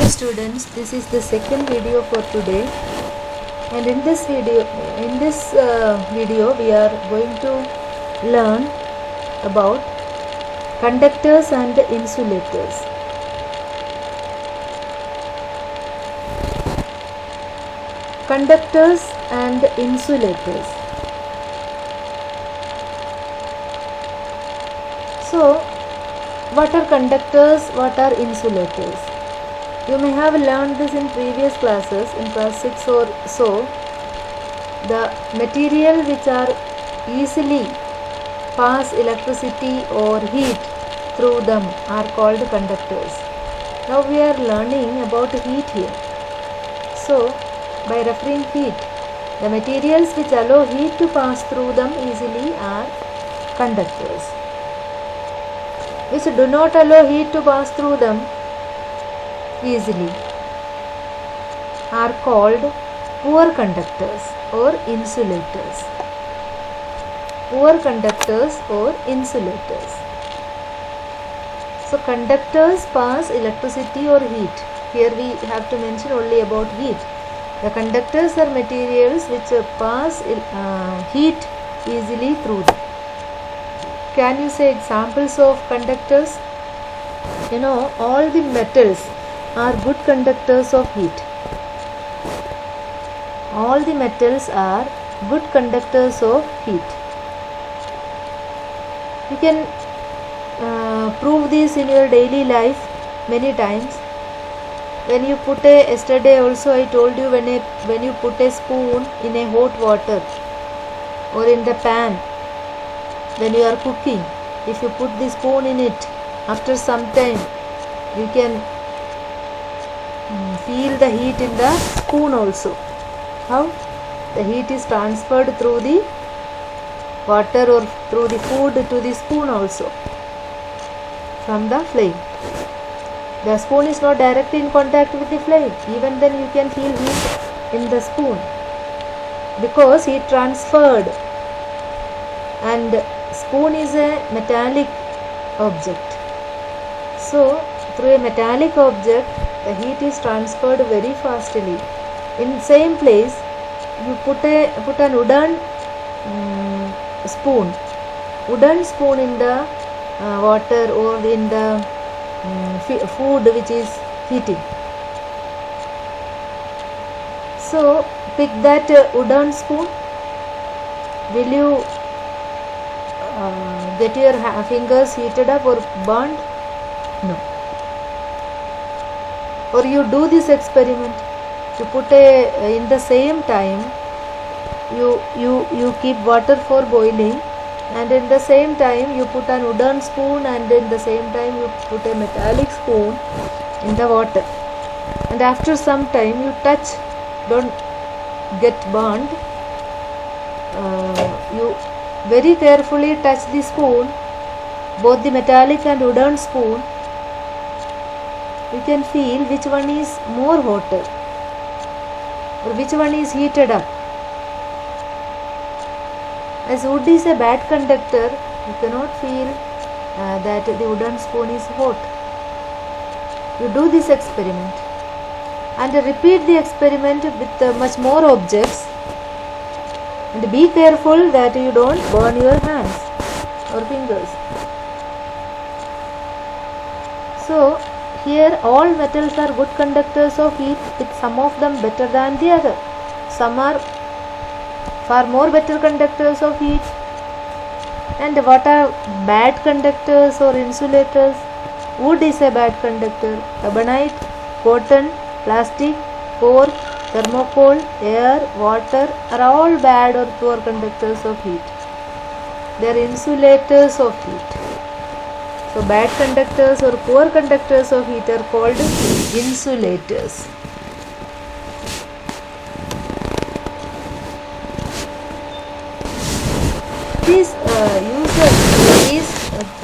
students, this is the second video for today, and in this video we are going to learn about conductors and insulators. Conductors and insulators. So, what are conductors? What are insulators? You may have learned this in previous classes, in class 6 or so. The material which are easily pass electricity or heat through them are called conductors. Now we are learning about heat here. So, by referring heat, the materials which allow heat to pass through them easily are conductors. Which do not allow heat to pass through them easily are called poor conductors or insulators. Poor conductors or insulators. So conductors pass electricity or heat. Here we have to mention only about heat. The conductors are materials which pass heat easily through them. Can you say examples of conductors? You know, all the metals are good conductors of heat. All the metals are good conductors of heat. You can prove this in your daily life many times. When you put yesterday also I told you, when you put a spoon in a hot water or in the pan, when you are cooking, if you put the spoon in it, after some time you can feel the heat in the spoon also. How? The heat is transferred through the water or through the food to the spoon also from the flame. The spoon is not directly in contact with the flame. Even then you can feel heat in the spoon because heat transferred, and spoon is a metallic object. So through a metallic object the heat is transferred very fastly. In same place you put an wooden spoon in the water or in the food which is heating. So pick that wooden spoon. Will you get your fingers heated up or burned? No. Or you do this experiment. You put in the same time you keep water for boiling, and in the same time you put an wooden spoon, and in the same time you put a metallic spoon in the water, and after some time you touch, don't get burned, you very carefully touch the spoon, both the metallic and wooden spoon. You can feel which one is more hotter or which one is heated up. As wood is a bad conductor, you cannot feel that the wooden spoon is hot. You do this experiment and repeat the experiment with much more objects, and be careful that you don't burn your hands or fingers. So here all metals are good conductors of heat, with some of them better than the other. Some are far more better conductors of heat. And what are bad conductors or insulators? Wood is a bad conductor. Carbonite, cotton, plastic, cork, thermocol, air, water are all bad or poor conductors of heat. They are insulators of heat. So bad conductors or poor conductors of heat are called insulators.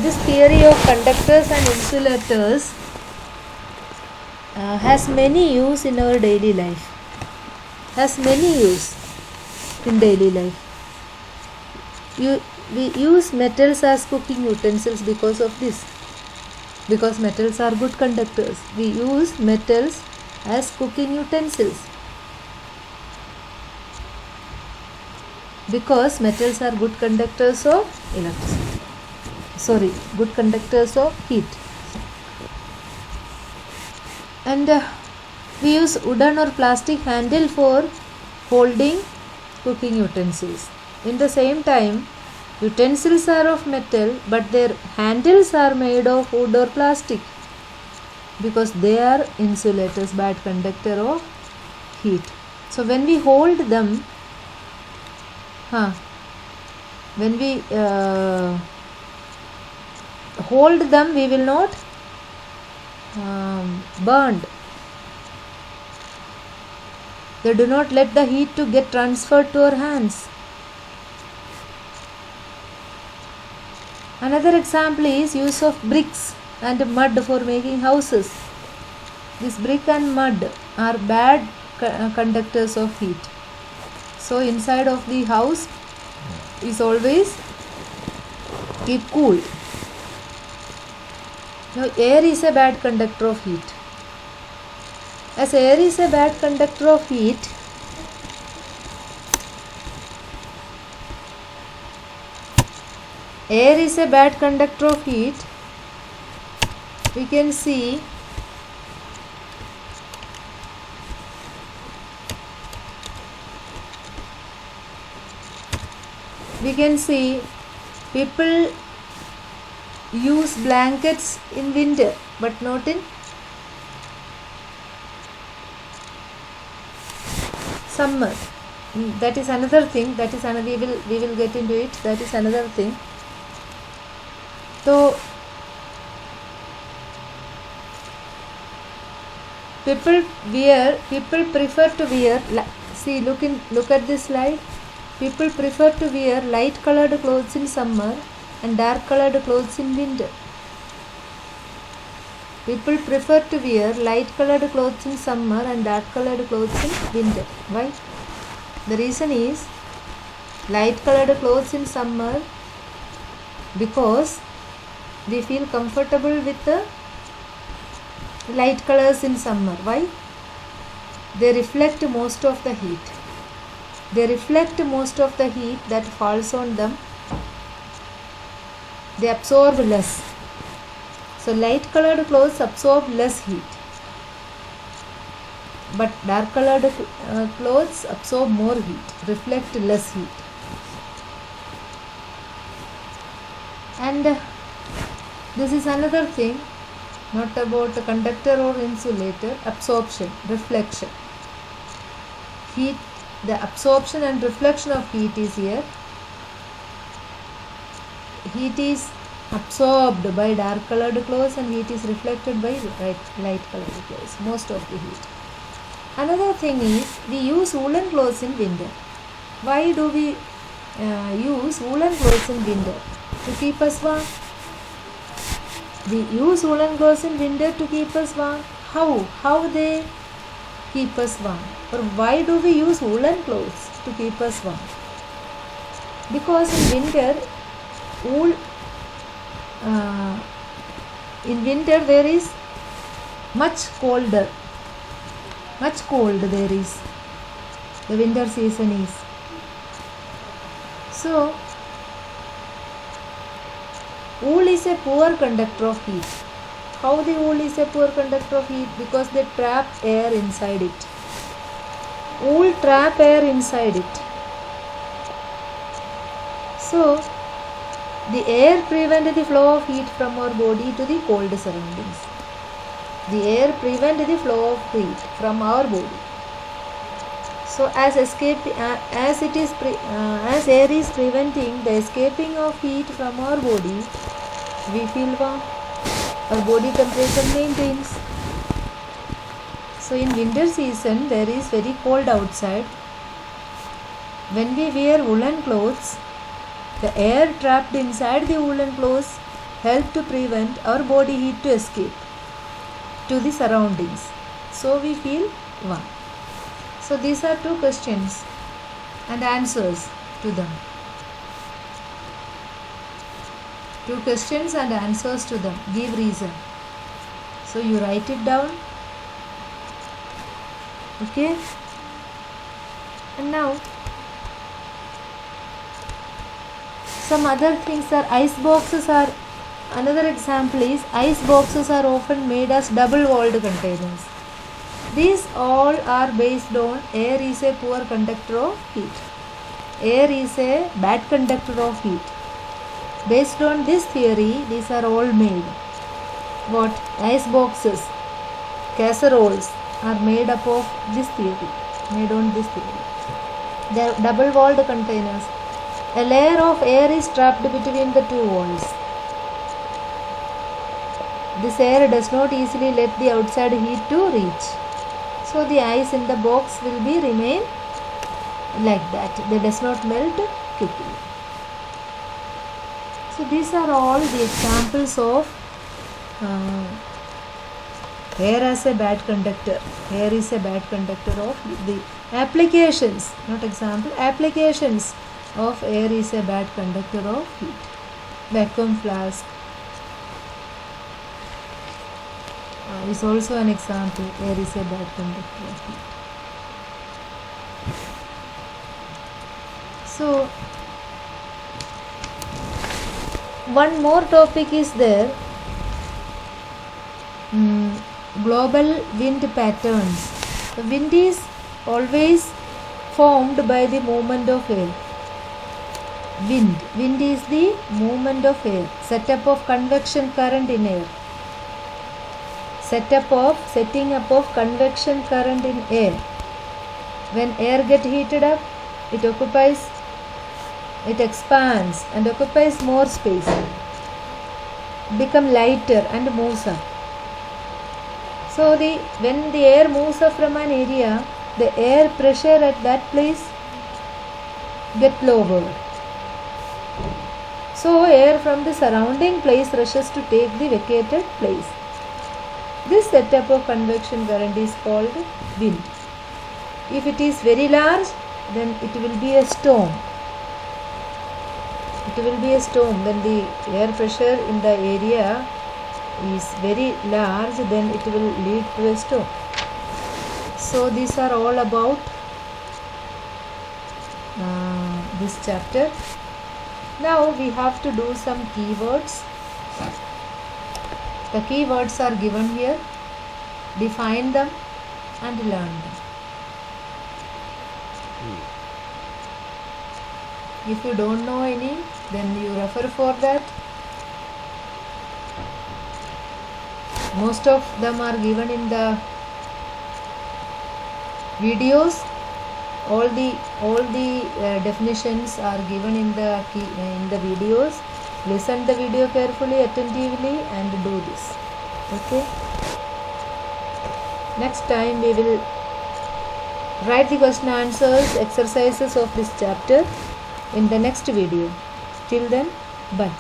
This theory of conductors and insulators has many use in our daily life. We use metals as cooking utensils because of this. Because metals are good conductors, we use metals as cooking utensils, because metals are good conductors of good conductors of heat. And we use wooden or plastic handle for holding cooking utensils. In the same time, utensils are of metal, but their handles are made of wood or plastic, because they are insulators, bad conductor of heat. So when we hold them, when we hold them, we will not burned. They do not let the heat to get transferred to our hands. Another example is use of bricks and mud for making houses. This brick and mud are bad conductors of heat. So inside of the house is always keep cool. Now air is a bad conductor of heat. As air is a bad conductor of heat, we can see people use blankets in winter, but not in summer. That is another thing. We will get into it. That is another thing. So people prefer to wear. See, look at this slide. People prefer to wear light colored clothes in summer and dark colored clothes in winter. People prefer to wear light colored clothes in summer and dark colored clothes in winter. Why? The reason is light colored clothes in summer, because we feel comfortable with the light colors in summer. Why? They reflect most of the heat. That falls on them. They absorb less. So light colored clothes absorb less heat, but dark colored clothes absorb more heat, reflect less heat. And this is another thing, not about the conductor or insulator. Absorption, reflection. Heat, the absorption and reflection of heat is here. Heat is absorbed by dark colored clothes and heat is reflected by light colored clothes, most of the heat. Another thing is we use woolen clothes in winter. Why do we use woolen clothes in winter? To keep us warm. We use woolen clothes in winter to keep us warm. How they keep us warm? Or why do we use woolen clothes to keep us warm? Because in winter, there is much cold there is. The winter season is. So wool is a poor conductor of heat. How the wool is a poor conductor of heat? Because they trap air inside it. Wool trap air inside it. So the air prevents the flow of heat from our body to the cold surroundings. The air prevents the flow of heat from our body. So as air is preventing the escaping of heat from our body, we feel warm. Our body temperature maintains. So in winter season, there is very cold outside. When we wear woolen clothes, the air trapped inside the woolen clothes help to prevent our body heat to escape to the surroundings. So we feel warm. So these are two questions and answers to them. Two questions and answers to them. Give reason. So you write it down Okay, and now some other things are ice boxes are another example is ice boxes are often made as double walled containers. These all are based on air is a poor conductor of heat. Air is a bad conductor of heat. Based on this theory, these are all made. What? Ice boxes, casseroles are made up of this theory, made on this theory. They are double walled containers. A layer of air is trapped between the two walls. This air does not easily let the outside heat to reach. So the ice in the box will be remain like that. They does not melt quickly. So these are all the examples of air as a bad conductor. Air is a bad conductor of the applications, not example, applications of air is a bad conductor of heat. Vacuum flask is also an example. Air is a bad conductor of heat. So one more topic is there. Global wind patterns. The wind is always formed by the movement of air. Wind is the movement of air. Setup of convection current in air. Setting up of convection current in air. When air gets heated up, it expands and occupies more space, become lighter and moves up. So when the air moves up from an area, the air pressure at that place get lowered. So air from the surrounding place rushes to take the vacated place. This setup of convection current is called wind. If it is very large, then it will be a storm. It will be a storm. When the air pressure in the area is very large, then it will lead to a storm. So these are all about this chapter. Now we have to do some keywords. The keywords are given here. Define them and learn them. If you don't know any, then you refer for that. Most of them are given in the videos. All the definitions are given in the videos. Listen the video carefully, attentively, and do this. Okay. Next time we will write the question answers, exercises of this chapter in the next video. Till then, bye.